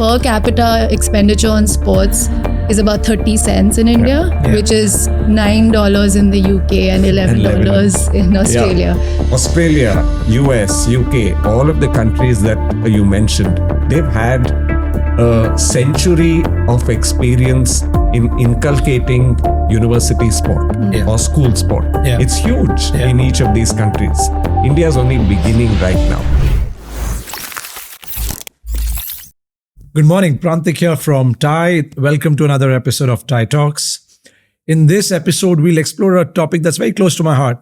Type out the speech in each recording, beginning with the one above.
per capita expenditure on sports is about 30 cents in India, which is $9 in the UK and $11 in Australia. Australia, US, UK, all of the countries that you mentioned, they've had a century of experience in inculcating university sport or school sport. It's huge in each of these countries. India is only beginning right now. Good morning, Prantik here from Thai. Welcome to another episode of Thai Talks. In this episode, we'll explore a topic that's very close to my heart.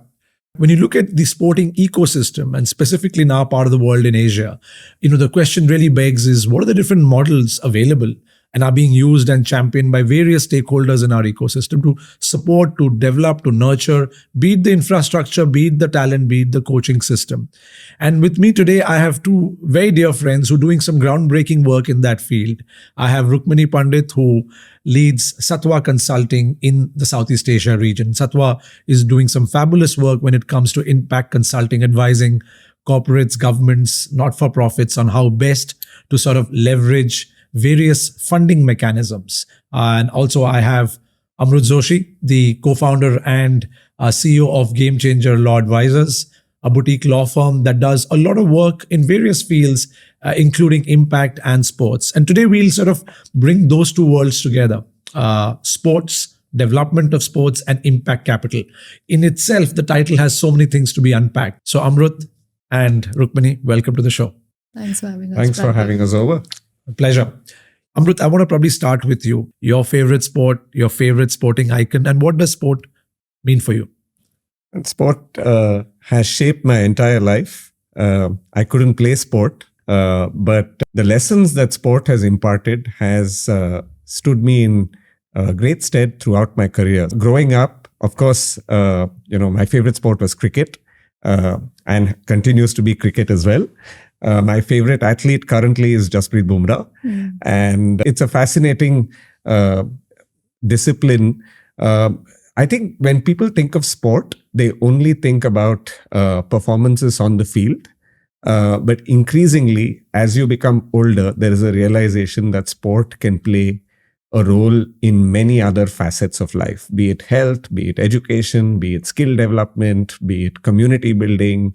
When you look at the sporting ecosystem, and specifically in our part of the world in Asia, the question really begs is, what are the different models available and are being used and championed by various stakeholders in our ecosystem to support, to develop, to nurture, be it the infrastructure, be it the talent, be it the coaching system. And with me today, I have two very dear friends who are doing some groundbreaking work in that field. I have Rukmini Pandit, who leads Sattva Consulting in the Southeast Asia region. Sattva is doing some fabulous work when it comes to impact consulting, advising corporates, governments, not-for-profits on how best to sort of leverage various funding mechanisms. And also I have Amrut Joshi, the co-founder and CEO of Game Changer Law Advisors, a boutique law firm that does a lot of work in various fields, including impact and sports. And today we'll sort of bring those two worlds together, sports, development of sports, and impact capital. In itself, the title has so many things to be unpacked. So Amrut and Rukmini, welcome to the show. Thanks for having us. Thanks for having us over. A pleasure. Amrut, I want to probably start with you. Your favorite sport, your favorite sporting icon, and what does sport mean for you? And sport has shaped my entire life. I couldn't play sport, but the lessons that sport has imparted has stood me in great stead throughout my career. Growing up, of course, my favorite sport was cricket, and continues to be cricket as well. My favorite athlete currently is Jasprit Bumrah, and it's a fascinating discipline. I think when people think of sport, they only think about performances on the field. But increasingly, as you become older, there is a realization that sport can play a role in many other facets of life, be it health, be it education, be it skill development, be it community building.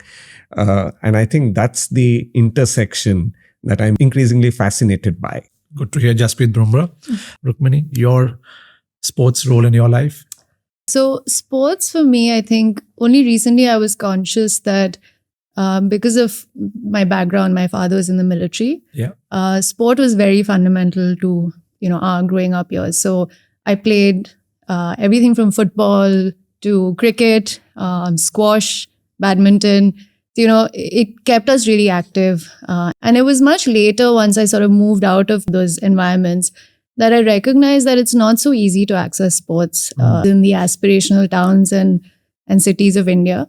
And I think that's the intersection that I'm increasingly fascinated by. Good to hear, Jasprit Bumrah. Rukmini, your sports role in your life? So sports for me, I think only recently I was conscious that because of my background, my father was in the military. Sport was very fundamental to our growing up years. So I played everything from football to cricket, squash, badminton. It kept us really active. And it was much later, once I sort of moved out of those environments, that I recognized that it's not so easy to access sports in the aspirational towns and cities of India.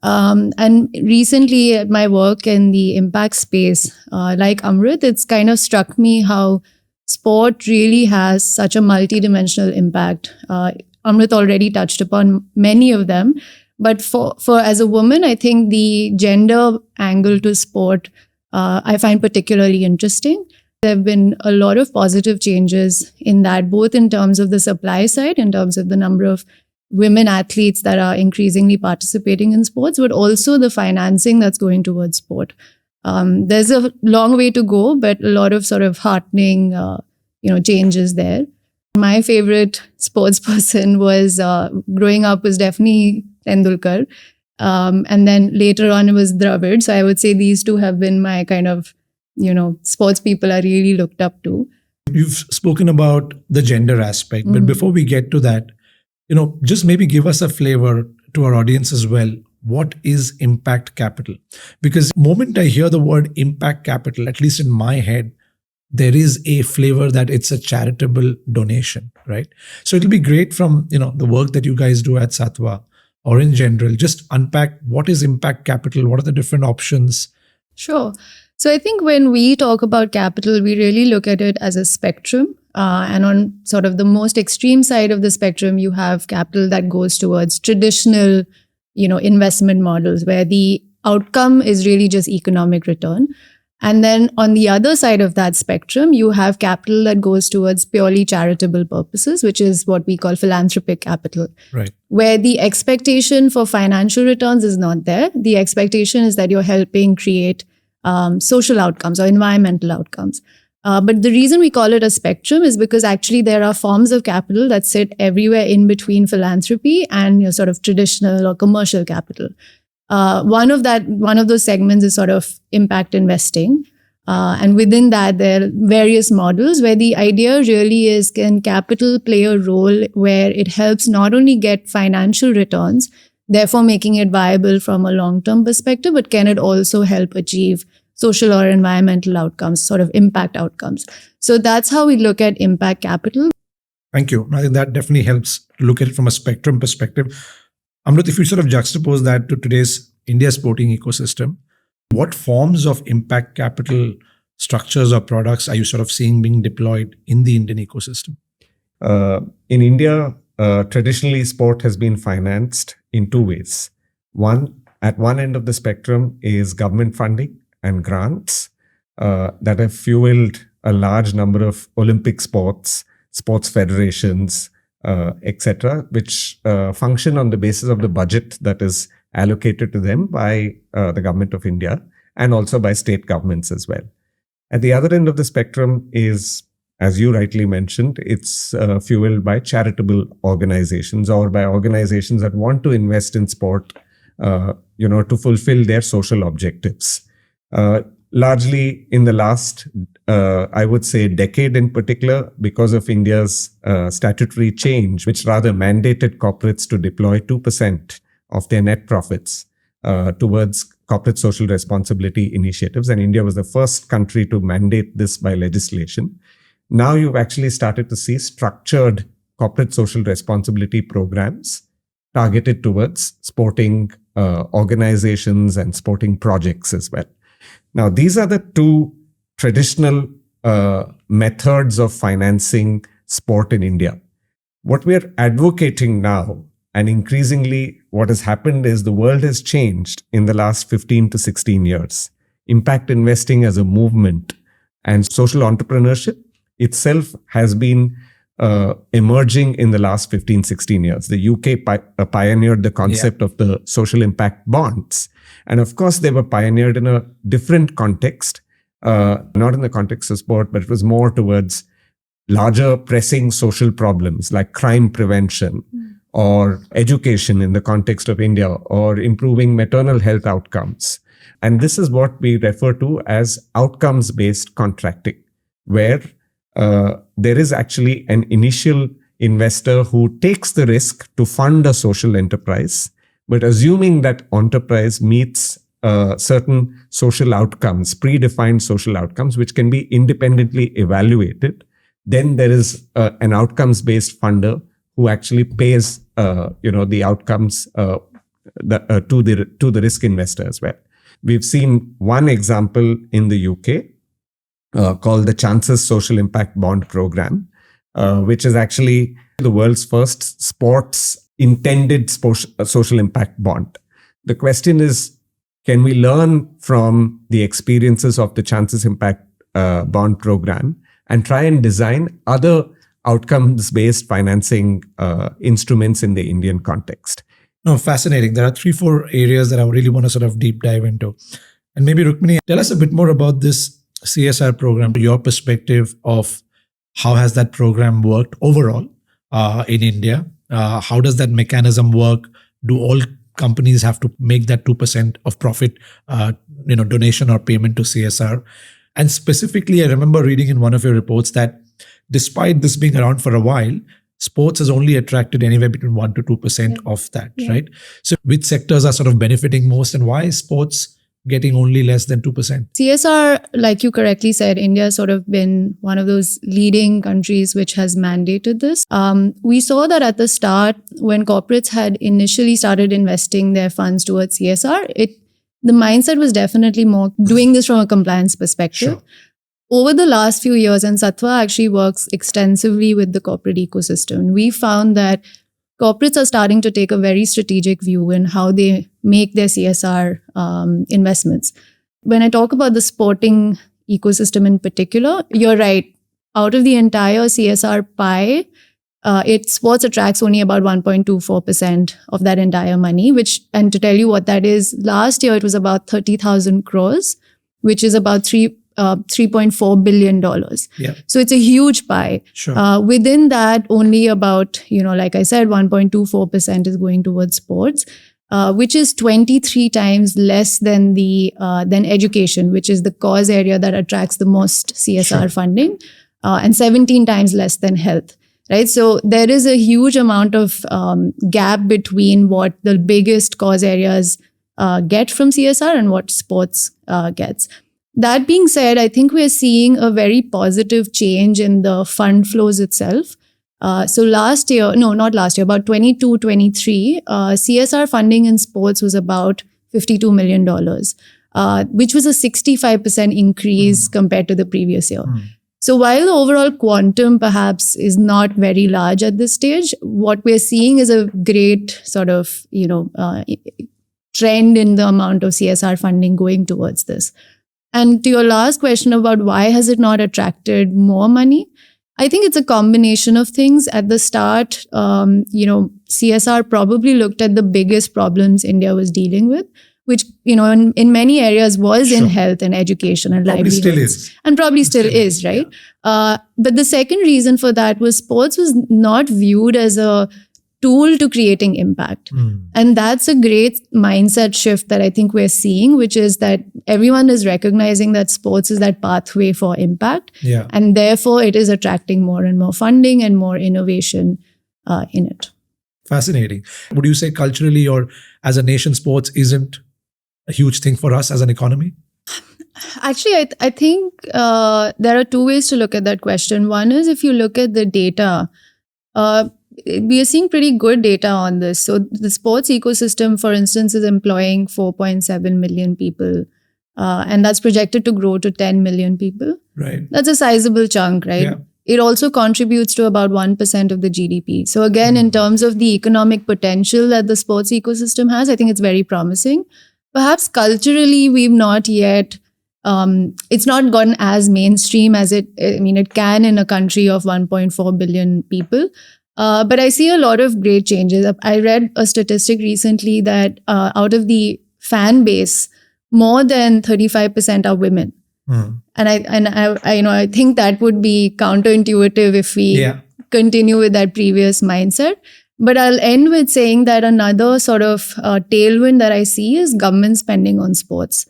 And recently at my work in the impact space, like Amrut, it's kind of struck me how sport really has such a multidimensional impact. Amrut already touched upon many of them. But for as a woman, I think the gender angle to sport, I find particularly interesting. There have been a lot of positive changes in that, both in terms of the supply side, in terms of the number of women athletes that are increasingly participating in sports, but also the financing that's going towards sport. There's a long way to go, but a lot of sort of heartening, changes there. My favorite sports person was, growing up, was definitely Tendulkar. And then later on it was Dravid. So I would say these two have been my kind of, sports people I really looked up to. You've spoken about the gender aspect, but before we get to that, just maybe give us a flavor to our audience as well. What is impact capital? Because the moment I hear the word impact capital, at least in my head, there is a flavor that it's a charitable donation, right? So it'll be great from, the work that you guys do at Sattva or in general, just unpack what is impact capital, what are the different options? Sure. So I think when we talk about capital, we really look at it as a spectrum. And on sort of the most extreme side of the spectrum, you have capital that goes towards traditional, investment models where the outcome is really just economic return. And then on the other side of that spectrum, you have capital that goes towards purely charitable purposes, which is what we call philanthropic capital. Right. Where the expectation for financial returns is not there. The expectation is that you're helping create social outcomes or environmental outcomes. But the reason we call it a spectrum is because actually there are forms of capital that sit everywhere in between philanthropy and your sort of traditional or commercial capital. One of those segments is sort of impact investing. And within that, there are various models where the idea really is, can capital play a role where it helps not only get financial returns, therefore making it viable from a long-term perspective, but can it also help achieve social or environmental outcomes, sort of impact outcomes. So that's how we look at impact capital. Thank you. I think that definitely helps look at it from a spectrum perspective. Amrut, if you sort of juxtapose that to today's India sporting ecosystem, what forms of impact capital structures or products are you sort of seeing being deployed in the Indian ecosystem? In India, traditionally sport has been financed in two ways. One, at one end of the spectrum is government funding and grants that have fueled a large number of Olympic sports federations, etc., which function on the basis of the budget that is allocated to them by the government of India and also by state governments as well. At the other end of the spectrum is, as you rightly mentioned, it's fueled by charitable organizations or by organizations that want to invest in sport, to fulfill their social objectives. Largely in the last, I would say, decade in particular, because of India's statutory change, which rather mandated corporates to deploy 2% of their net profits towards corporate social responsibility initiatives. And India was the first country to mandate this by legislation. Now you've actually started to see structured corporate social responsibility programs targeted towards sporting organizations and sporting projects as well. Now, these are the two traditional methods of financing sport in India. What we're advocating now, and increasingly what has happened, is the world has changed in the last 15 to 16 years. Impact investing as a movement and social entrepreneurship itself has been emerging in the last 15, 16 years. The UK pioneered the concept of the social impact bonds. And of course, they were pioneered in a different context, not in the context of sport, but it was more towards larger pressing social problems like crime prevention or education in the context of India, or improving maternal health outcomes. And this is what we refer to as outcomes-based contracting, where there is actually an initial investor who takes the risk to fund a social enterprise, but assuming that enterprise meets certain social outcomes, predefined social outcomes, which can be independently evaluated, then there is an outcomes-based funder who actually pays, the outcomes to the risk investor as well. We've seen one example in the UK called the Chances Social Impact Bond Program, which is actually the world's first sports intended social impact bond. The question is, can we learn from the experiences of the Chances Impact Bond Program and try and design other outcomes-based financing instruments in the Indian context? No, fascinating. There are 3-4 areas that I really want to sort of deep dive into. And maybe Rukmini, tell us a bit more about this CSR program, your perspective of how has that program worked overall in India? How does that mechanism work? Do all companies have to make that 2% of profit, donation or payment to CSR? And specifically, I remember reading in one of your reports that despite this being around for a while, sports has only attracted anywhere between 1 to 2% of that, right? So which sectors are sort of benefiting most, and why is sports getting only less than 2%? CSR, like you correctly said, India has sort of been one of those leading countries which has mandated this. We saw that at the start, when corporates had initially started investing their funds towards CSR, the mindset was definitely more doing this from a compliance perspective. Sure. Over the last few years, and Sattva actually works extensively with the corporate ecosystem, we found that corporates are starting to take a very strategic view in how they make their CSR investments. when I talk about the sporting ecosystem in particular, you're right. Out of the entire CSR pie, sports attracts only about 1.24% of that entire money, and to tell you what that is, last year it was about 30,000 crores, which is about $3.4 billion. Yeah. So it's a huge pie. Sure. Within that, only about, like I said, 1.24% is going towards sports, which is 23 times less than than education, which is the cause area that attracts the most CSR funding, and 17 times less than health. Right. So there is a huge amount of gap between what the biggest cause areas get from CSR and what sports gets. That being said, I think we're seeing a very positive change in the fund flows itself. So last year, no, not last year, about 22-23, CSR funding in sports was about $52 million, which was a 65% increase compared to the previous year. So while the overall quantum perhaps is not very large at this stage, what we're seeing is a great sort of, trend in the amount of CSR funding going towards this. And to your last question about why has it not attracted more money, I think it's a combination of things. At the start, CSR probably looked at the biggest problems India was dealing with, which, in many areas was in health and education and livelihoods. Still is. And probably still is, right? Yeah. But the second reason for that was sports was not viewed as a tool to creating impact. And that's a great mindset shift that I think we're seeing, which is that everyone is recognizing that sports is that pathway for impact. Yeah. And therefore, it is attracting more and more funding and more innovation in it. Fascinating. Would you say culturally or as a nation, sports isn't a huge thing for us as an economy? Actually, I think there are two ways to look at that question. One is if you look at the data, we are seeing pretty good data on this. So the sports ecosystem, for instance, is employing 4.7 million people. And that's projected to grow to 10 million people. Right. That's a sizable chunk, right? Yeah. It also contributes to about 1% of the GDP. So again, in terms of the economic potential that the sports ecosystem has, I think it's very promising. Perhaps culturally, we've not yet, it's not gotten as mainstream as it can in a country of 1.4 billion people. But I see a lot of great changes. I read a statistic recently that out of the fan base, more than 35% are women. And I think that would be counterintuitive if we continue with that previous mindset. But I'll end with saying that another sort of tailwind that I see is government spending on sports.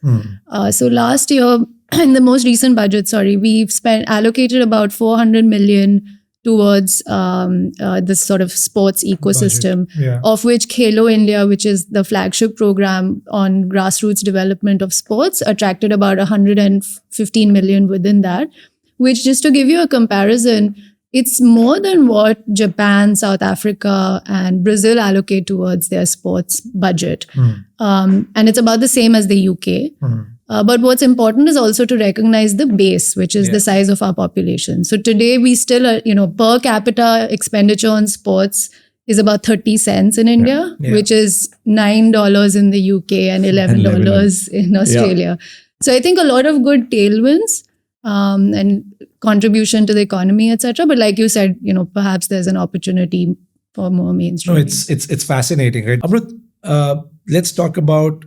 So last year, in the most recent budget, we've allocated about 400 million towards this sort of sports ecosystem, of which Khelo India, which is the flagship program on grassroots development of sports, attracted about 115 million within that, which, just to give you a comparison, it's more than what Japan, South Africa, and Brazil allocate towards their sports budget. And it's about the same as the UK. But what's important is also to recognize the base, which is the size of our population. So today we still, per capita expenditure on sports is about 30 cents in India, which is $9 in the UK and $11 in Australia. So I think a lot of good tailwinds and contribution to the economy, etc. But like you said, perhaps there's an opportunity for more mainstream. No, it's fascinating, right? Amrut, let's talk about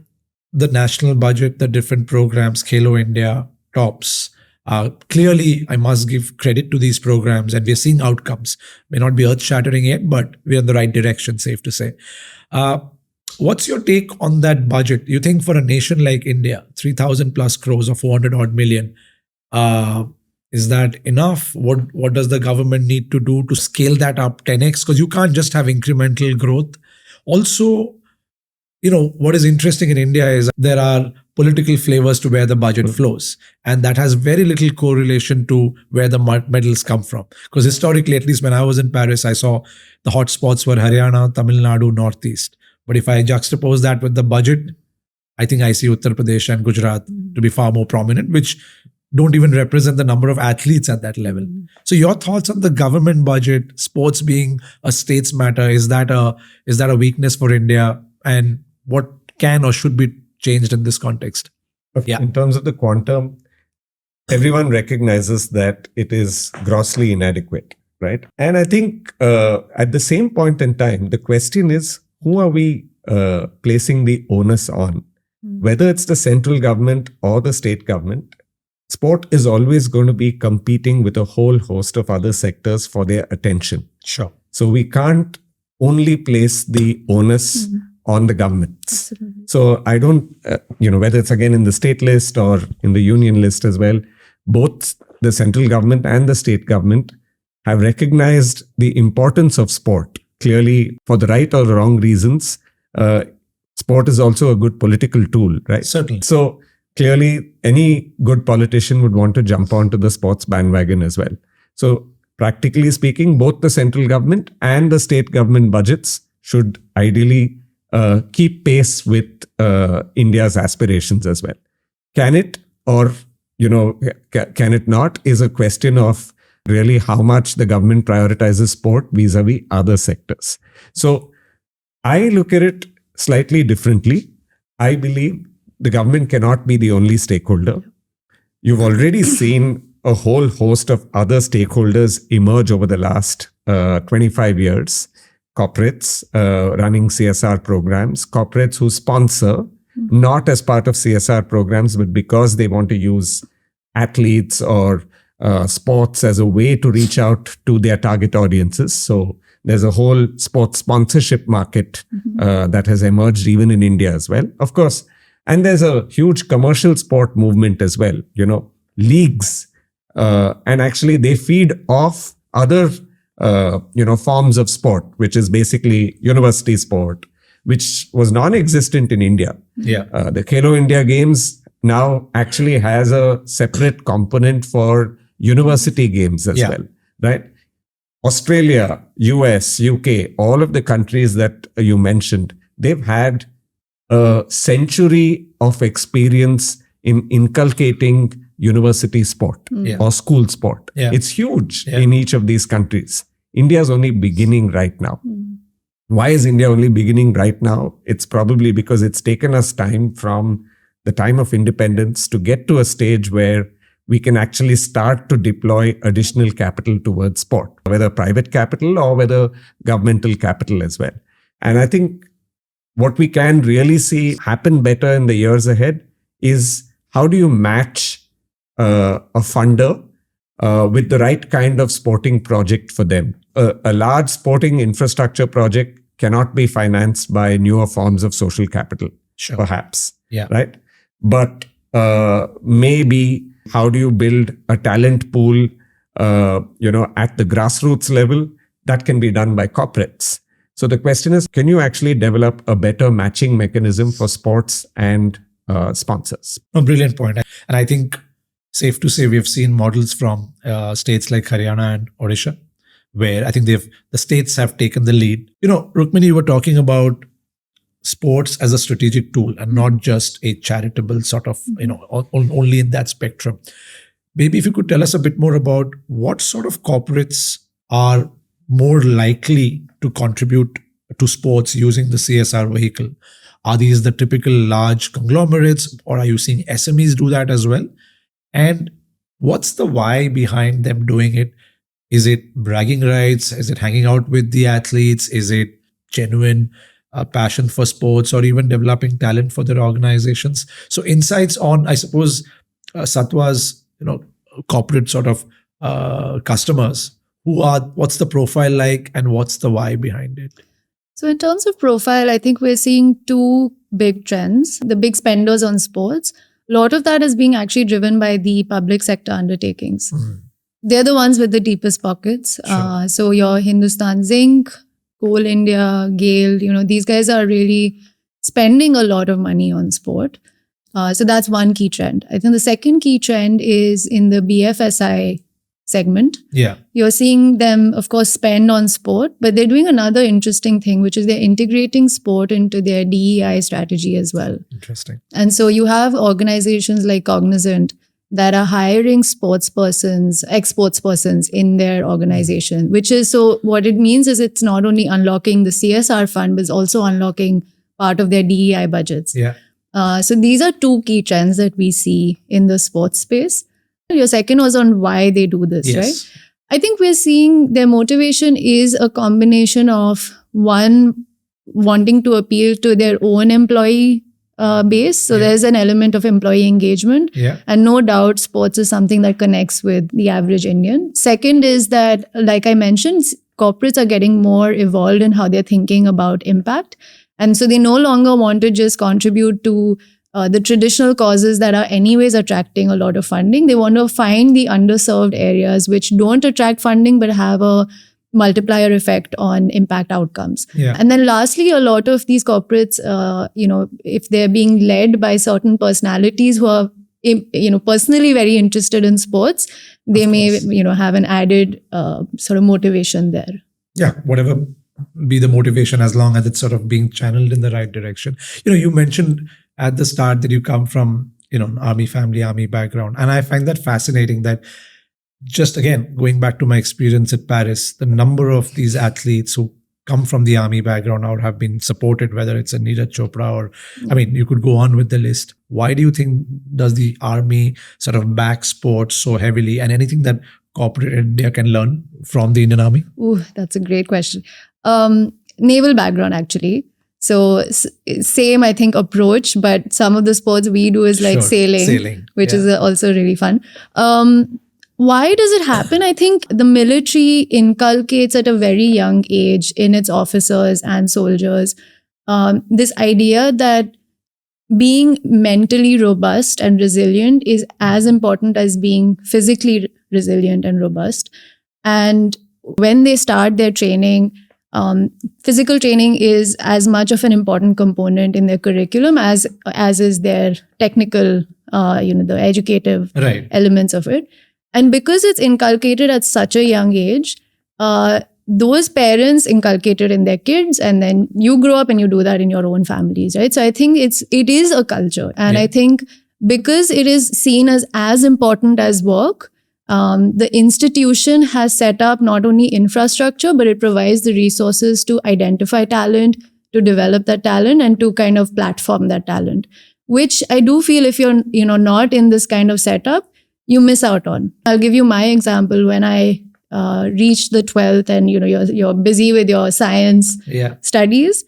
the national budget, the different programs, Khelo India, TOPS. Clearly, I must give credit to these programs, and we're seeing outcomes. May not be earth-shattering yet, but we're in the right direction, safe to say. What's your take on that budget? You think for a nation like India, 3,000 plus crores or 400 odd million, is that enough? What does the government need to do to scale that up 10x? Because you can't just have incremental growth. Also, what is interesting in India is there are political flavors to where the budget flows. And that has very little correlation to where the medals come from. Because historically, at least when I was in Paris, I saw the hotspots were Haryana, Tamil Nadu, Northeast. But if I juxtapose that with the budget, I think I see Uttar Pradesh and Gujarat to be far more prominent, which don't even represent the number of athletes at that level. So your thoughts on the government budget, sports being a state's matter, is that a weakness for India? And what can or should be changed in this context? Yeah. In terms of the quantum, everyone recognizes that it is grossly inadequate, right? And I think at the same point in time, the question is, who are we placing the onus on? Whether it's the central government or the state government, sport is always going to be competing with a whole host of other sectors for their attention. Sure. So we can't only place the onus on the governments. Absolutely. So I don't, whether it's again in the state list or in the union list as well, both the central government and the state government have recognized the importance of sport. Clearly, for the right or the wrong reasons, sport is also a good political tool, right? Certainly. So clearly, any good politician would want to jump onto the sports bandwagon as well. So practically speaking, both the central government and the state government budgets should ideally keep pace with India's aspirations as well. Can it or can it not is a question of really how much the government prioritizes sport vis-a-vis other sectors. So I look at it slightly differently. I believe the government cannot be the only stakeholder. You've already seen a whole host of other stakeholders emerge over the last 25 years. Corporates running CSR programs, corporates who sponsor, not as part of CSR programs, but because they want to use athletes or sports as a way to reach out to their target audiences. So there's a whole sports sponsorship market that has emerged even in India as well, of course. And there's a huge commercial sport movement as well, leagues. And actually they feed off other, forms of sport, which is basically university sport, which was non-existent in India. Yeah. The Khelo India Games now actually has a separate component for university games as well, right? Australia, US, UK, all of the countries that you mentioned, they've had a century of experience in inculcating university sport or school sport. Yeah. It's huge in each of these countries. India's only beginning right now. Why is India only beginning right now? It's probably because it's taken us time from the time of independence to get to a stage where we can actually start to deploy additional capital towards sport, whether private capital or whether governmental capital as well. And I think what we can really see happen better in the years ahead is how do you match a funder with the right kind of sporting project for them. A large sporting infrastructure project cannot be financed by newer forms of social capital, perhaps. Yeah. Right? But maybe how do you build a talent pool, at the grassroots level? That can be done by corporates. So the question is, can you actually develop a better matching mechanism for sports and sponsors? A brilliant point. And I think safe to say we've seen models from states like Haryana and Odisha, where I think the states have taken the lead. Rukmini, you were talking about sports as a strategic tool and not just a charitable sort of, only in that spectrum. Maybe if you could tell us a bit more about what sort of corporates are more likely to contribute to sports using the CSR vehicle. Are these the typical large conglomerates, or are you seeing SMEs do that as well? And what's the why behind them doing it? Is it bragging rights? Is it hanging out with the athletes? Is it genuine passion for sports, or even developing talent for their organizations? So insights on, I suppose, Sattva's corporate sort of customers. What's the profile like, and what's the why behind it? So in terms of profile, I think we're seeing two big trends. The big spenders on sports, a lot of that is being actually driven by the public sector undertakings. They're the ones with the deepest pockets. Sure. So your Hindustan Zinc, Coal India, GAIL, these guys are really spending a lot of money on sport. So that's one key trend. I think the second key trend is in the BFSI segment. Yeah. You're seeing them, of course, spend on sport, but they're doing another interesting thing, which is they're integrating sport into their DEI strategy as well. Interesting. And so you have organizations like Cognizant that are hiring sports persons, ex-sports persons in their organization, which is, so what it means is it's not only unlocking the CSR fund, but it's also unlocking part of their DEI budgets. Yeah. So these are two key trends that we see in the sports space. Your second was on why they do this, right? I think we're seeing their motivation is a combination of one, wanting to appeal to their own employee base. So there's an element of employee engagement. And no doubt sports is something that connects with the average Indian. Second is that, like I mentioned, corporates are getting more evolved in how they're thinking about impact. And so they no longer want to just contribute to the traditional causes that are anyways attracting a lot of funding. They want to find the underserved areas which don't attract funding but have a multiplier effect on impact outcomes. And then lastly, a lot of these corporates, if they're being led by certain personalities who are, personally very interested in sports, they may, have an added sort of motivation there. Yeah, whatever be the motivation, as long as it's sort of being channeled in the right direction. You mentioned at the start that you come from, army family, army background. And I find that fascinating that, just again, going back to my experience at Paris, the number of these athletes who come from the army background or have been supported, whether it's a Neeraj Chopra or, you could go on with the list. Why do you think does the army sort of back sports so heavily, and anything that corporate India can learn from the Indian Army? Ooh, that's a great question. Naval background, actually. So same, I think, approach, but some of the sports we do is like sailing, which is also really fun. Why does it happen? I think the military inculcates at a very young age in its officers and soldiers this idea that being mentally robust and resilient is as important as being physically resilient and robust. And when they start their training, physical training is as much of an important component in their curriculum as is their technical, the educative elements of it. And because it's inculcated at such a young age, those parents inculcate it in their kids, and then you grow up and you do that in your own families, right? So I think it is a culture. And I think because it is seen as important as work, the institution has set up not only infrastructure, but it provides the resources to identify talent, to develop that talent, and to kind of platform that talent, which I do feel if you're not in this kind of setup, you miss out on. I'll give you my example. When I reached the 12th and you're busy with your science studies,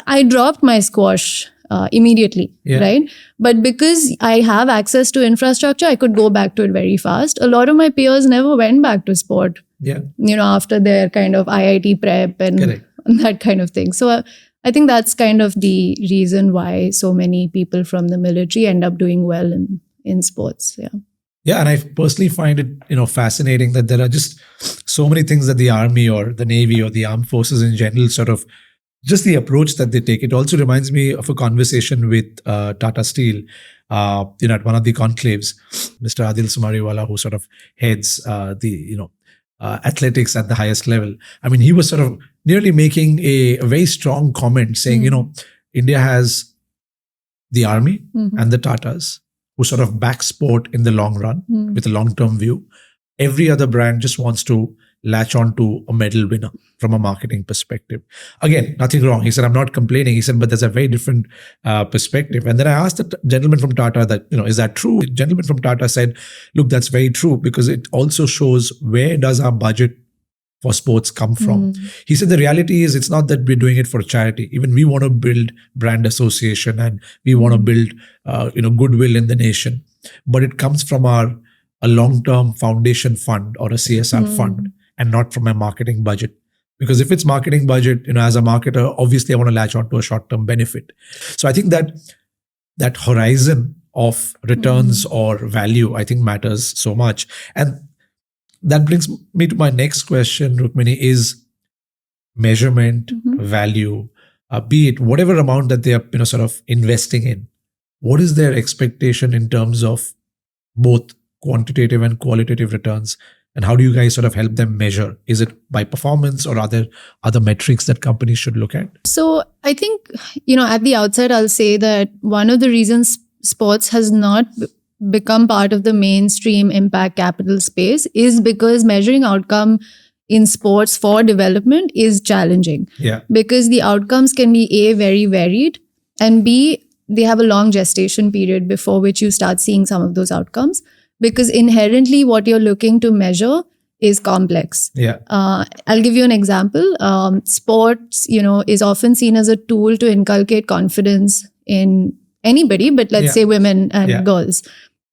I dropped my squash immediately, right? But because I have access to infrastructure, I could go back to it very fast. A lot of my peers never went back to sport, after their kind of IIT prep and that kind of thing. So I think that's kind of the reason why so many people from the military end up doing well in sports. Yeah, and I personally find it, fascinating that there are just so many things that the army or the navy or the armed forces in general sort of, just the approach that they take. It also reminds me of a conversation with Tata Steel, at one of the conclaves, Mr. Adil Sumariwala, who sort of heads athletics at the highest level. I mean, he was sort of nearly making a very strong comment saying, India has the army and the Tatas, who sort of back sport in the long run with a long-term view. Every other brand just wants to latch on to a medal winner from a marketing perspective. Again, nothing wrong. He said, I'm not complaining. He said, but there's a very different perspective. And then I asked the gentleman from Tata that, is that true? The gentleman from Tata said, look, that's very true, because it also shows where does our budget for sports come from. He said the reality is it's not that we're doing it for charity. Even we want to build brand association and we want to build goodwill in the nation. But it comes from a long-term foundation fund or a CSR fund, and not from a marketing budget. Because if it's marketing budget, as a marketer, obviously I want to latch on to a short-term benefit. So I think that horizon of returns or value, I think, matters so much. And that brings me to my next question, Rukmini, is measurement, value, be it whatever amount that they are sort of investing in. What is their expectation in terms of both quantitative and qualitative returns? And how do you guys sort of help them measure? Is it by performance or other metrics that companies should look at? So I think, at the outset, I'll say that one of the reasons sports has not become part of the mainstream impact capital space is because measuring outcome in sports for development is challenging. Because the outcomes can be A, very varied, and B, they have a long gestation period before which you start seeing some of those outcomes, because inherently what you're looking to measure is complex. Yeah. I'll give you an example. Sports, is often seen as a tool to inculcate confidence in anybody, but let's say women and girls.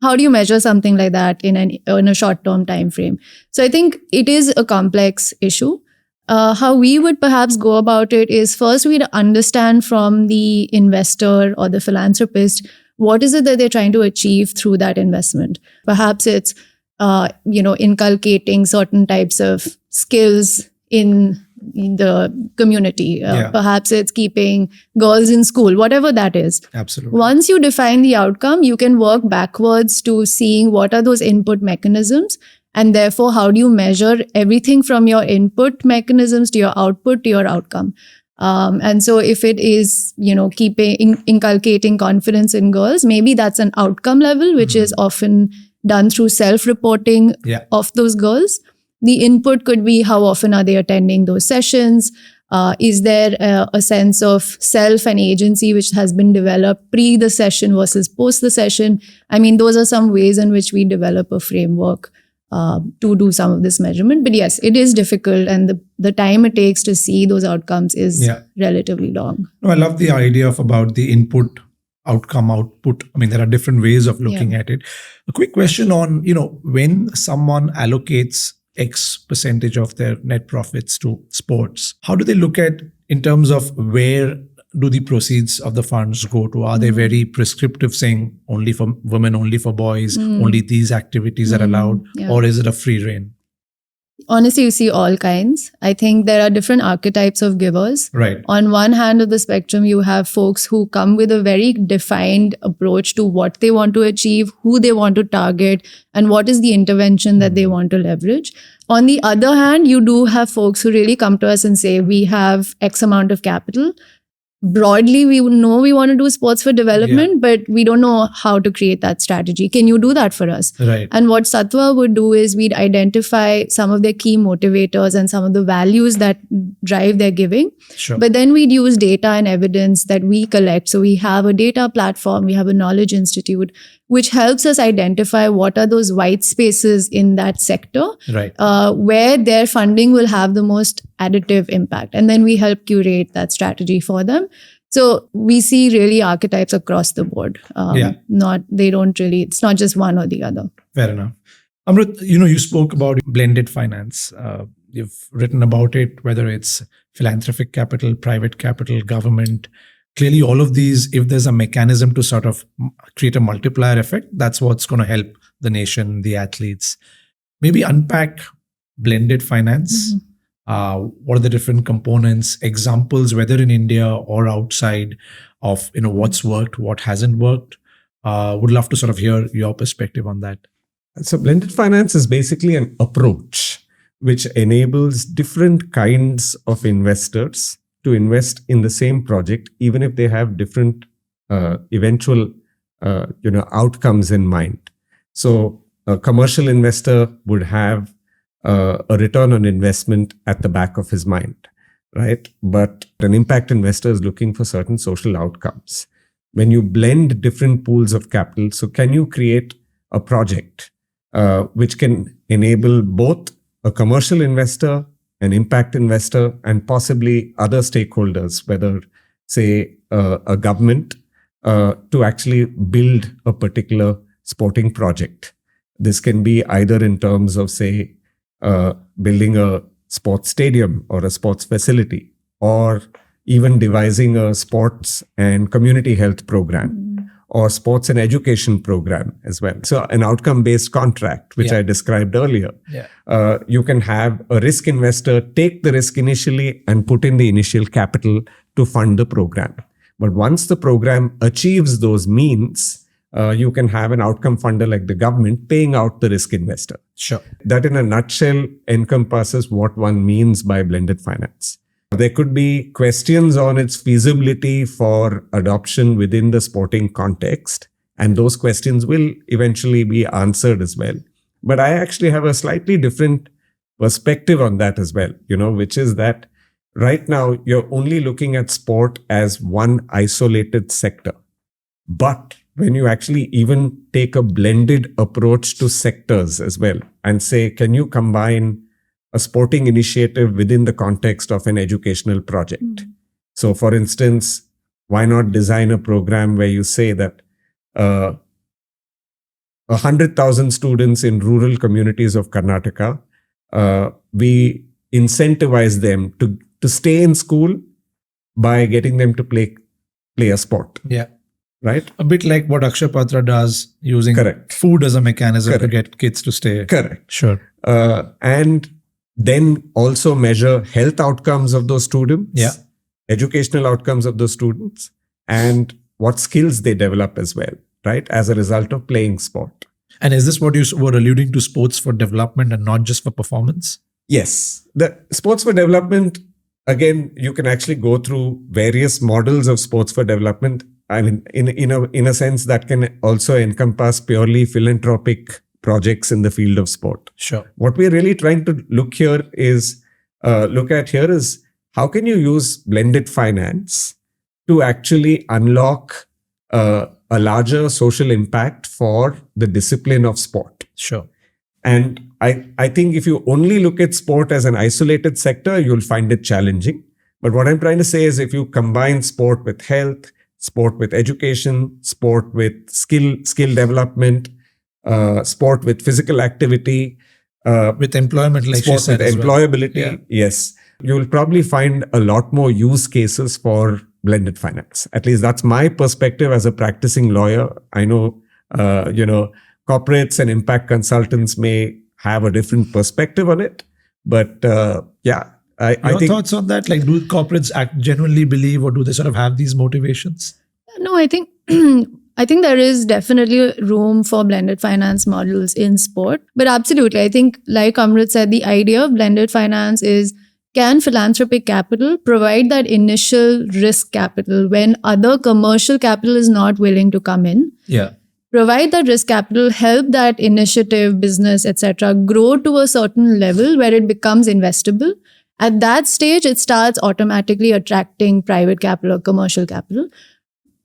How do you measure something like that in a short-term time frame? So I think it is a complex issue. How we would perhaps go about it is first we'd understand from the investor or the philanthropist, what is it that they're trying to achieve through that investment? Perhaps it's inculcating certain types of skills in the community. Perhaps it's keeping girls in school, whatever that is. Absolutely. Once you define the outcome, you can work backwards to seeing what are those input mechanisms, and therefore how do you measure everything from your input mechanisms to your output to your outcome. And so if it is, inculcating confidence in girls, maybe that's an outcome level, which is often done through self-reporting of those girls. The input could be how often are they attending those sessions? Is there a sense of self and agency which has been developed pre the session versus post the session? I mean, those are some ways in which we develop a framework to do some of this measurement. But yes, it is difficult, and the time it takes to see those outcomes is relatively long. No, I love the idea about the input, outcome, output. I mean, there are different ways of looking at it. A quick question on, when someone allocates X percentage of their net profits to sports, how do they look at in terms of where do the proceeds of the funds go to? Are they very prescriptive, saying only for women, only for boys, only these activities are allowed, or is it a free rein? Honestly, you see all kinds. I think there are different archetypes of givers. Right. On one hand of the spectrum, you have folks who come with a very defined approach to what they want to achieve, who they want to target, and what is the intervention that they want to leverage. On the other hand, you do have folks who really come to us and say, we have X amount of capital. Broadly, we know we want to do sports for development, but we don't know how to create that strategy. Can you do that for us? Right. And what Sattva would do is we'd identify some of their key motivators and some of the values that drive their giving. Sure. But then we'd use data and evidence that we collect. So we have a data platform, we have a knowledge institute, which helps us identify what are those white spaces in that sector, right, where their funding will have the most additive impact. And then we help curate that strategy for them. So we see really archetypes across the board. It's not just one or the other. Fair enough. Amrut, you spoke about blended finance. You've written about it, whether it's philanthropic capital, private capital, government. Clearly, all of these, if there's a mechanism to sort of create a multiplier effect, that's what's going to help the nation, the athletes. Maybe unpack blended finance. What are the different components, examples, whether in India or outside, of what's worked, what hasn't worked. Would love to sort of hear your perspective on that. So blended finance is basically an approach which enables different kinds of investors to invest in the same project, even if they have different eventual outcomes in mind. So a commercial investor would have a return on investment at the back of his mind, right? But an impact investor is looking for certain social outcomes. When you blend different pools of capital, so can you create a project which can enable both a commercial investor, an impact investor, and possibly other stakeholders, whether, say, a government, to actually build a particular sporting project. This can be either in terms of, say, building a sports stadium or a sports facility, or even devising a sports and community health program, or sports and education program as well. So an outcome-based contract, which I described earlier. You can have a risk investor take the risk initially and put in the initial capital to fund the program. But once the program achieves those means, you can have an outcome funder like the government paying out the risk investor. Sure. That in a nutshell encompasses what one means by blended finance. There could be questions on its feasibility for adoption within the sporting context, and those questions will eventually be answered as well. But I actually have a slightly different perspective on that as well, which is that right now you're only looking at sport as one isolated sector. But when you actually even take a blended approach to sectors as well and say, can you combine a sporting initiative within the context of an educational project? So for instance, why not design a program where you say that 100,000 students in rural communities of Karnataka, we incentivize them to stay in school by getting them to play a sport. Yeah. Right? A bit like what Akshay Patra does, using food as a mechanism to get kids to stay. Correct. Sure. And then also measure health outcomes of those students, educational outcomes of those students, and what skills they develop as well, right? As a result of playing sport. And is this what you were alluding to, sports for development and not just for performance? Yes. The sports for development, again, you can actually go through various models of sports for development. I mean, in a sense that can also encompass purely philanthropic projects in the field of sport. Sure. What we're really trying to look at here is how can you use blended finance to actually unlock a larger social impact for the discipline of sport. Sure. And I think if you only look at sport as an isolated sector, you'll find it challenging. But what I'm trying to say is if you combine sport with health, sport with education, sport with skill development, sport with physical activity, with employment, like sport she said, with employability, yes, you will probably find a lot more use cases for blended finance. At least that's my perspective as a practicing lawyer. I know, corporates and impact consultants may have a different perspective on it, but I think thoughts on that? Like, do corporates genuinely believe, or do they sort of have these motivations? No, I think there is definitely room for blended finance models in sport. But absolutely, I think like Amrut said, the idea of blended finance is, can philanthropic capital provide that initial risk capital when other commercial capital is not willing to come in? Yeah. Provide that risk capital, help that initiative, business, etc., grow to a certain level where it becomes investable. At that stage, it starts automatically attracting private capital or commercial capital.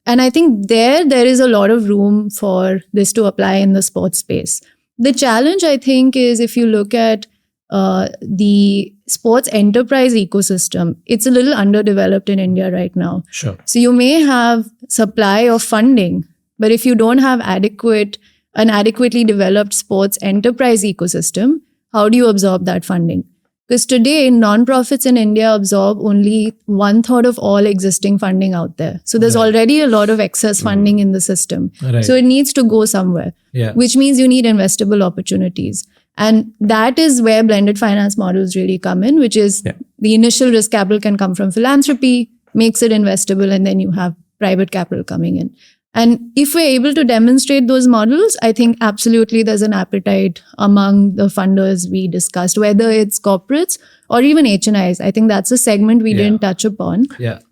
And I think there is a lot of room for this to apply in the sports space. The challenge, I think, is if you look at the sports enterprise ecosystem, it's a little underdeveloped in India right now. Sure. So you may have supply of funding, but if you don't have an adequately developed sports enterprise ecosystem, how do you absorb that funding? Because today, nonprofits in India absorb only 1/3 of all existing funding out there. So there's already a lot of excess funding in the system. Right. So it needs to go somewhere, which means you need investable opportunities. And that is where blended finance models really come in, which is the initial risk capital can come from philanthropy, makes it investable, and then you have private capital coming in. And if we're able to demonstrate those models, I think absolutely there's an appetite among the funders we discussed, whether it's corporates or even HNIs. I think that's a segment we didn't touch upon,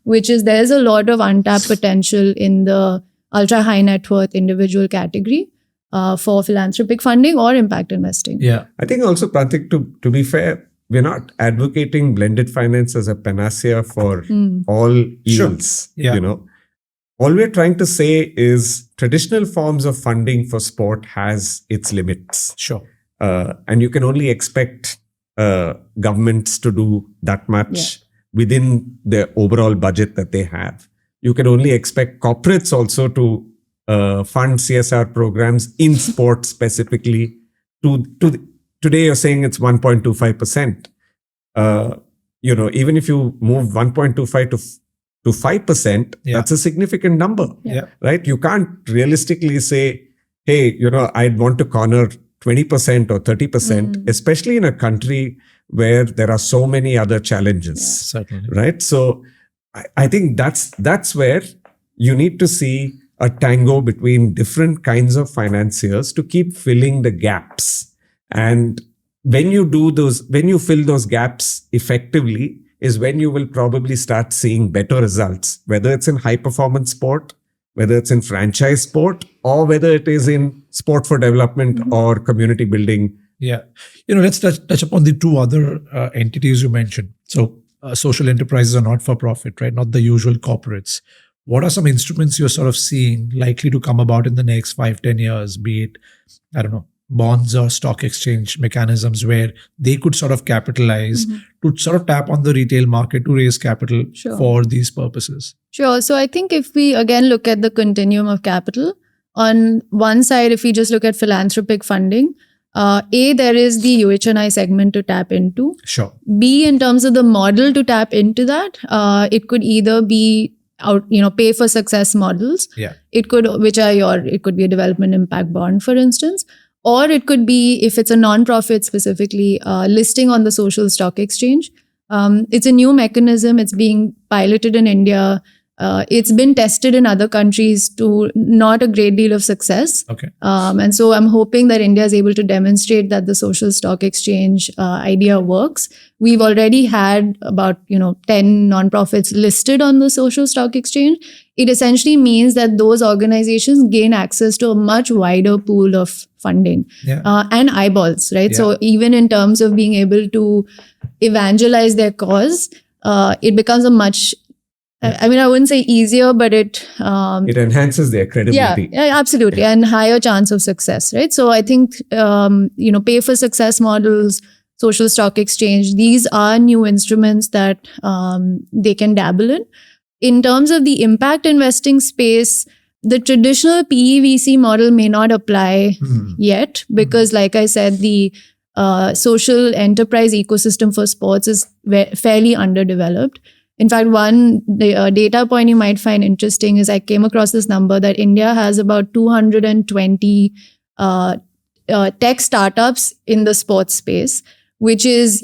which is there's a lot of untapped potential in the ultra high net worth individual category for philanthropic funding or impact investing. Yeah. I think also, Prantik, to be fair, we're not advocating blended finance as a panacea for all yields, All we're trying to say is traditional forms of funding for sport has its limits. Sure. And you can only expect governments to do that much within the overall budget that they have. You can only expect corporates also to fund CSR programs in sport specifically. Today you're saying it's 1.25%. Even if you move 1.25 to 5%, that's a significant number, right? You can't realistically say, hey, I'd want to corner 20% or 30%, especially in a country where there are so many other challenges, certainly, right? So I think that's where you need to see a tango between different kinds of financiers to keep filling the gaps. And when you fill those gaps effectively, is when you will probably start seeing better results, whether it's in high performance sport, whether it's in franchise sport, or whether it is in sport for development or community building. Yeah. Let's touch upon the two other entities you mentioned. So social enterprises are not for profit, right? Not the usual corporates. what are some instruments you're sort of seeing likely to come about in the next 5-10 years, be it, I don't know, bonds or stock exchange mechanisms where they could sort of capitalize to sort of tap on the retail market to raise capital for these purposes? Sure. So I think if we again look at the continuum of capital, on one side, if we just look at philanthropic funding, there is the UHNI segment to tap into. Sure. B, in terms of the model to tap into that, it could either be pay for success models. Yeah. It could be a development impact bond, for instance, or it could be, if it's a non-profit specifically, listing on the social stock exchange. It's a new mechanism. It's being piloted in India. It's been tested in other countries to not a great deal of success. Okay. And so I'm hoping that India is able to demonstrate that the social stock exchange idea works. We've already had about 10 nonprofits listed on the social stock exchange. It essentially means that those organizations gain access to a much wider pool of funding and eyeballs, right? Yeah. So even in terms of being able to evangelize their cause, it becomes a much I wouldn't say easier, but it enhances their credibility. Yeah, absolutely. And higher chance of success, right? So I think, pay for success models, social stock exchange, these are new instruments that they can dabble in. In terms of the impact investing space, the traditional PEVC model may not apply yet because, like I said, the social enterprise ecosystem for sports is fairly underdeveloped. In fact, one data point you might find interesting is I came across this number that India has about 220 tech startups in the sports space, which is,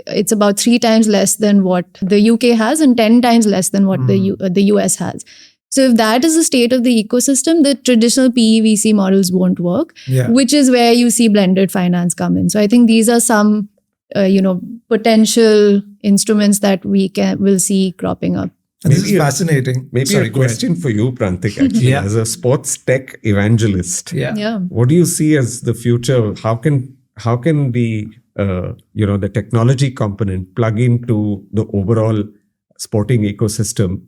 it's about 3 times less than what the UK has and 10 times less than what the US has. So if that is the state of the ecosystem, the traditional PEVC models won't work, which is where you see blended finance come in. So I think these are some potential instruments that will see cropping up. This is fascinating. Maybe a question for you, Prantik, actually, as a sports tech evangelist. What do you see as the future? How can the the technology component plug into the overall sporting ecosystem?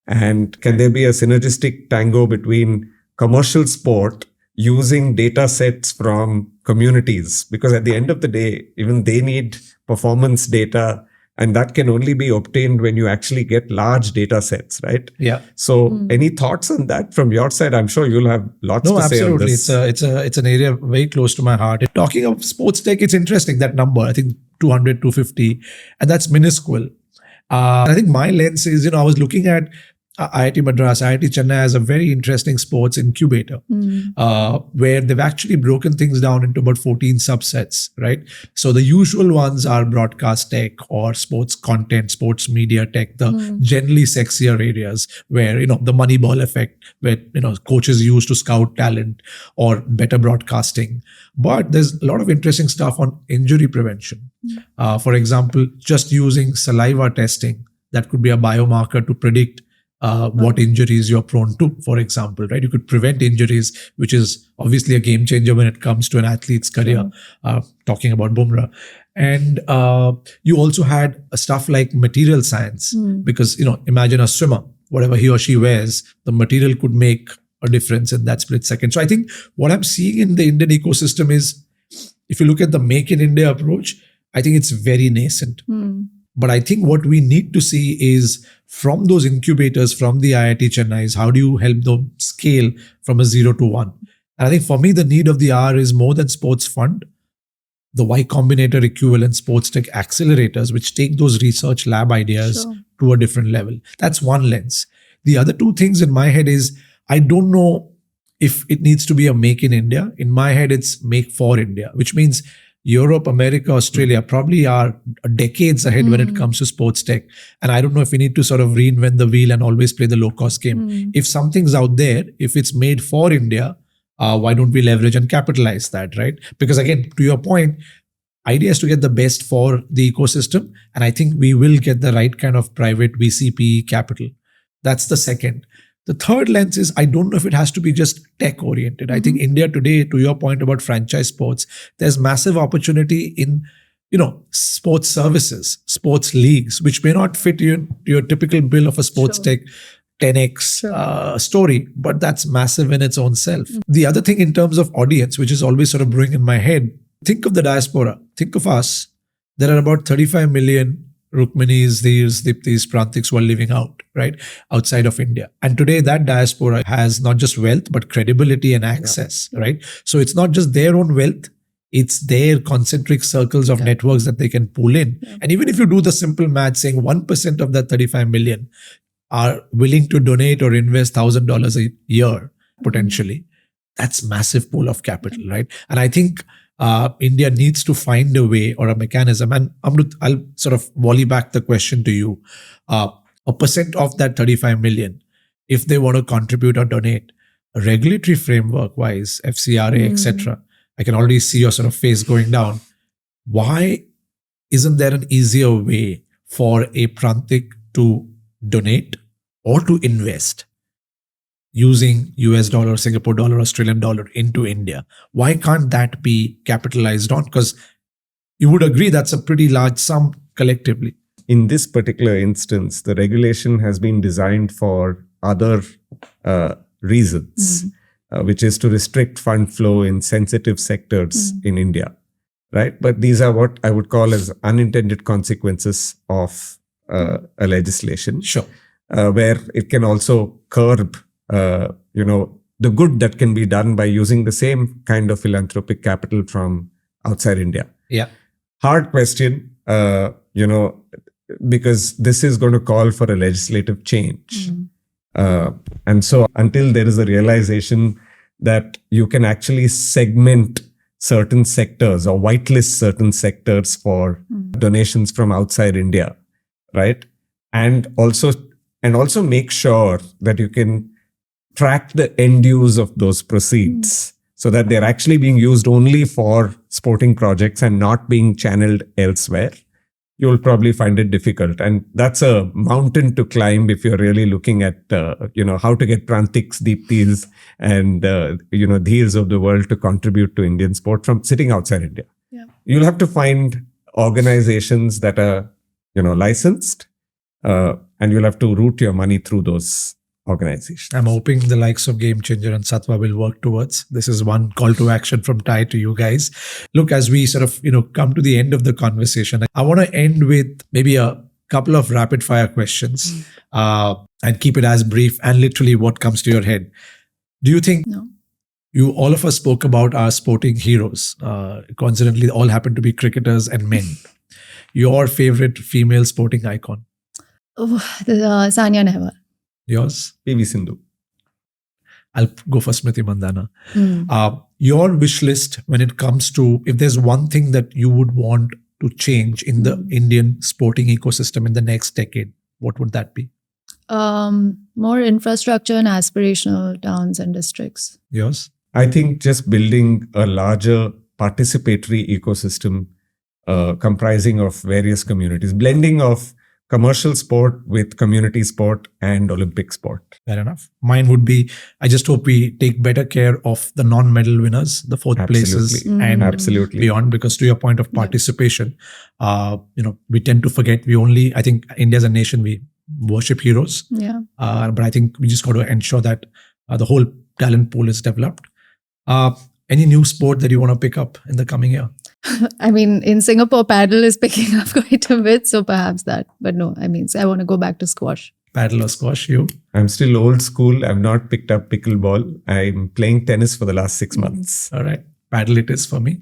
And can there be a synergistic tango between commercial sport using data sets from communities? Because at the end of the day, even they need performance data, and that can only be obtained when you actually get large data sets, right? Yeah. So any thoughts on that from your side? I'm sure you'll have lots to say on this. It's an area very close to my heart. Talking of sports tech, it's interesting, that number, I think 200, 250, and that's minuscule. I think my lens is, I was looking at IIT Madras, IIT Chennai has a very interesting sports incubator where they've actually broken things down into about 14 subsets, right? So the usual ones are broadcast tech or sports content, sports media tech, the generally sexier areas where, the Moneyball effect, where, coaches use to scout talent or better broadcasting. But there's a lot of interesting stuff on injury prevention. For example, just using saliva testing, that could be a biomarker to predict what injuries you're prone to, for example, right? You could prevent injuries, which is obviously a game changer when it comes to an athlete's career, talking about Bumrah. And you also had stuff like material science, because, imagine a swimmer, whatever he or she wears, the material could make a difference in that split second. So I think what I'm seeing in the Indian ecosystem is, if you look at the Make in India approach, I think it's very nascent. But I think what we need to see is from those incubators, from the IIT Chennai's, how do you help them scale from a 0 to 1? And I think for me, the need of the hour is more than sports fund, the Y Combinator equivalent sports tech accelerators, which take those research lab ideas to a different level. That's one lens. The other two things in my head is, I don't know if it needs to be a Make in India. In my head, it's Make for India, which means Europe, America, Australia probably are decades ahead when it comes to sports tech. And I don't know if we need to sort of reinvent the wheel and always play the low-cost game. If something's out there, if it's made for India, why don't we leverage and capitalize that, right? Because again, to your point, idea is to get the best for the ecosystem. And I think we will get the right kind of private VCP capital. That's the second. The third lens is, I don't know if it has to be just tech oriented. I think India today, to your point about franchise sports, there's massive opportunity in, sports services, sports leagues, which may not fit your typical bill of a sports tech 10x story, but that's massive in its own self. The other thing in terms of audience, which is always sort of brewing in my head, think of the diaspora, think of us. There are about 35 million Rukminis, these Prantiks who are living out, right, outside of India. And today that diaspora has not just wealth, but credibility and access, right? So it's not just their own wealth, it's their concentric circles of networks that they can pull in. And even if you do the simple math saying 1% of that 35 million are willing to donate or invest $1,000 a year, potentially, that's massive pool of capital, right? And I think India needs to find a way or a mechanism. And Amrut, I'll sort of volley back the question to you. A percent of that 35 million, if they want to contribute or donate, regulatory framework wise, FCRA, etc., I can already see your sort of face going down. Why isn't there an easier way for a Prantik to donate or to invest using US dollar, Singapore dollar, Australian dollar into India? Why can't that be capitalized on? Because you would agree that's a pretty large sum collectively. In this particular instance, the regulation has been designed for other reasons, which is to restrict fund flow in sensitive sectors in India, right? But these are what I would call as unintended consequences of a legislation, where it can also curb the good that can be done by using the same kind of philanthropic capital from outside India. Yeah. Hard question, because this is going to call for a legislative change. And so until there is a realization that you can actually segment certain sectors or whitelist certain sectors for donations from outside India, right? And also make sure that you can track the end use of those proceeds so that they're actually being used only for sporting projects and not being channeled elsewhere, you'll probably find it difficult. And that's a mountain to climb if you're really looking at, how to get Prantiks, Deeptis, and, Dheers of the world to contribute to Indian sport from sitting outside India. Yeah. You'll have to find organizations that are, licensed, and you'll have to route your money through those organizations. I'm hoping the likes of Game Changer and Sattva will work towards. This is one call to action from Ty to you guys. Look, as we sort of, come to the end of the conversation, I want to end with maybe a couple of rapid fire questions and keep it as brief and literally what comes to your head. Do you think all of us spoke about our sporting heroes? Coincidentally, all happen to be cricketers and men. Your favorite female sporting icon? Sania Nehwal. Yours? PV Sindhu. I'll go for Smriti Mandhana. Your wish list when it comes to, if there's one thing that you would want to change in the Indian sporting ecosystem in the next decade, what would that be? More infrastructure and aspirational towns and districts. Yours? I think just building a larger participatory ecosystem comprising of various communities, blending of commercial sport with community sport and Olympic sport. Fair enough. Mine would be, I just hope we take better care of the non-medal winners, the fourth places and beyond, because to your point of participation, we tend to forget, I think India as a nation, we worship heroes. Yeah. But I think we just got to ensure that the whole talent pool is developed. Any new sport that you want to pick up in the coming year? I mean, in Singapore, paddle is picking up quite a bit, so perhaps that. But no, so I want to go back to squash. Paddle or squash, you? I'm still old school. I've not picked up pickleball. I'm playing tennis for the last 6 months. All right. Paddle it is for me.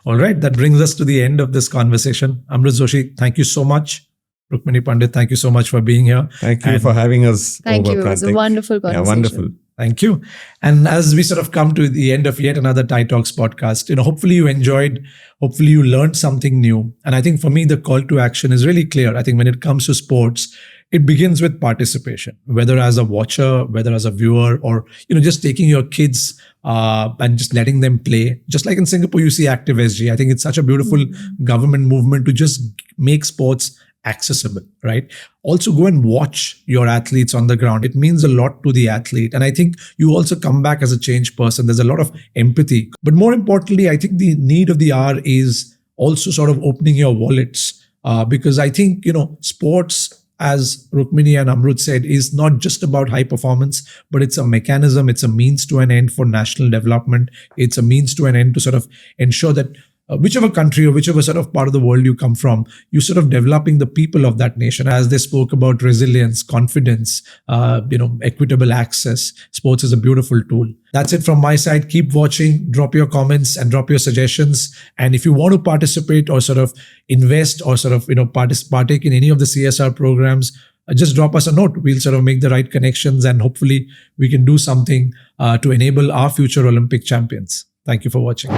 All right. That brings us to the end of this conversation. Amrut Joshi, thank you so much. Rukmini Pandit, thank you so much for being here. Thank you for having us. Thank you. It was a wonderful conversation. Yeah, wonderful. Thank you. And as we sort of come to the end of yet another Thai Talks podcast, hopefully you enjoyed, hopefully you learned something new. And I think for me, the call to action is really clear. I think when it comes to sports, it begins with participation, whether as a watcher, whether as a viewer, or, just taking your kids and just letting them play. Just like in Singapore, you see Active SG. I think it's such a beautiful government movement to just make sports accessible, right? Also go and watch your athletes on the ground. It means a lot to the athlete. And I think you also come back as a changed person. There's a lot of empathy. But more importantly, I think the need of the hour is also sort of opening your wallets because I think, sports as Rukmini and Amrut said, is not just about high performance, but it's a mechanism, it's a means to an end for national development. It's a means to an end to sort of ensure that whichever country or whichever sort of part of the world you come from, you sort of developing the people of that nation. As they spoke about resilience, confidence, equitable access, sports is a beautiful tool. That's it from my side. Keep watching, drop your comments and drop your suggestions. And if you want to participate or sort of invest or sort of, partake in any of the CSR programs, just drop us a note. We'll sort of make the right connections and hopefully we can do something to enable our future Olympic champions. Thank you for watching.